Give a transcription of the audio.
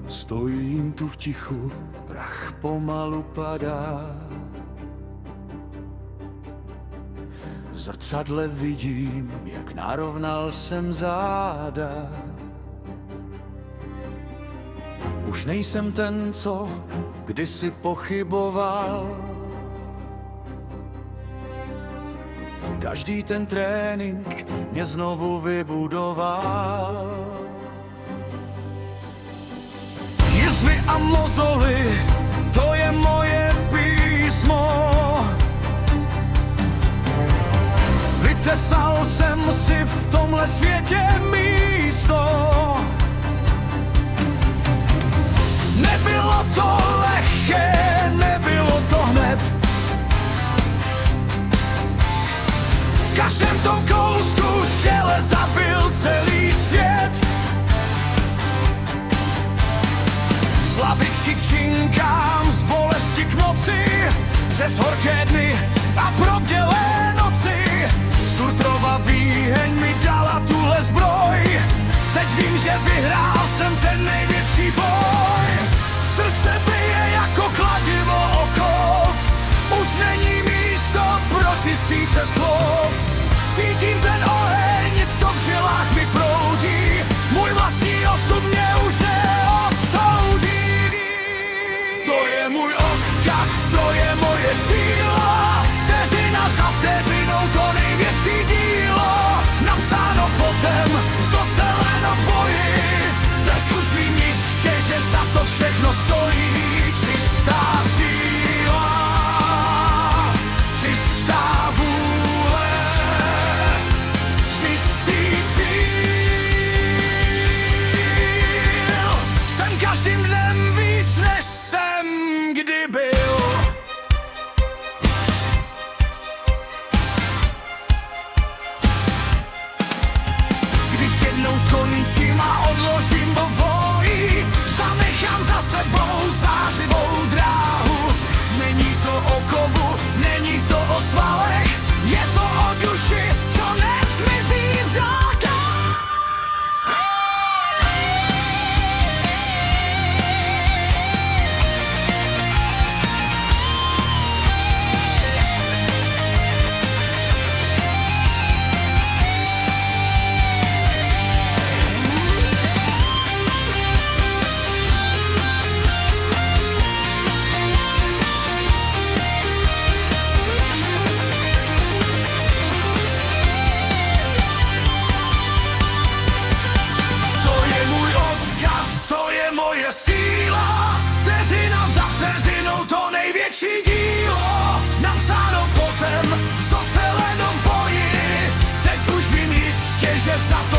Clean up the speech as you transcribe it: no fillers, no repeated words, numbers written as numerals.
Stojím tu v tichu, prach pomalu padá. V zrcadle vidím, jak narovnal jsem záda. Už nejsem ten, co kdysi pochyboval. Každý ten trénink mě znovu vybudoval. Jizvy a mozoly, to je moje písmo. Vytesal jsem si v tomhle světě místo. Nebylo to lehké, nebylo to hned. V každém tom kousku železa byl celý svět. Z lavičky k činkám, z bolesti k noci, přes horké dny a probdělé noci. Surtrova výheň mi dala tuhle zbroj. Teď vím, že vyhrál jsem ten největší boj. Srdce bije jako kladivo okov. Už není místo pro tisíce slov. Cítím ten oheň, co v žilách mi proudí. Můj vlastní osud mě už neodsoudí. To je můj odkaz, to je moje síla. Vteřina za vteřinou to největší dílo. Napsáno potem, zoceleno v boji. Teď už vím jistě, že za to všechno stojí. Čistá síla, čistá vůle, čistý cíl. Jsem každým dnem víc, než jsem kdy byl. Když jednou skončím a odložím boji, zanechám za sebou zářivou dráhu. Není to o kovu, není to o svalech, je to o duši, co nezmizí v dálkách. Síla, vteřina za vteřinou to největší dílo. Napsáno potem, zoceleno v boji. Teď už vím jistě, že za to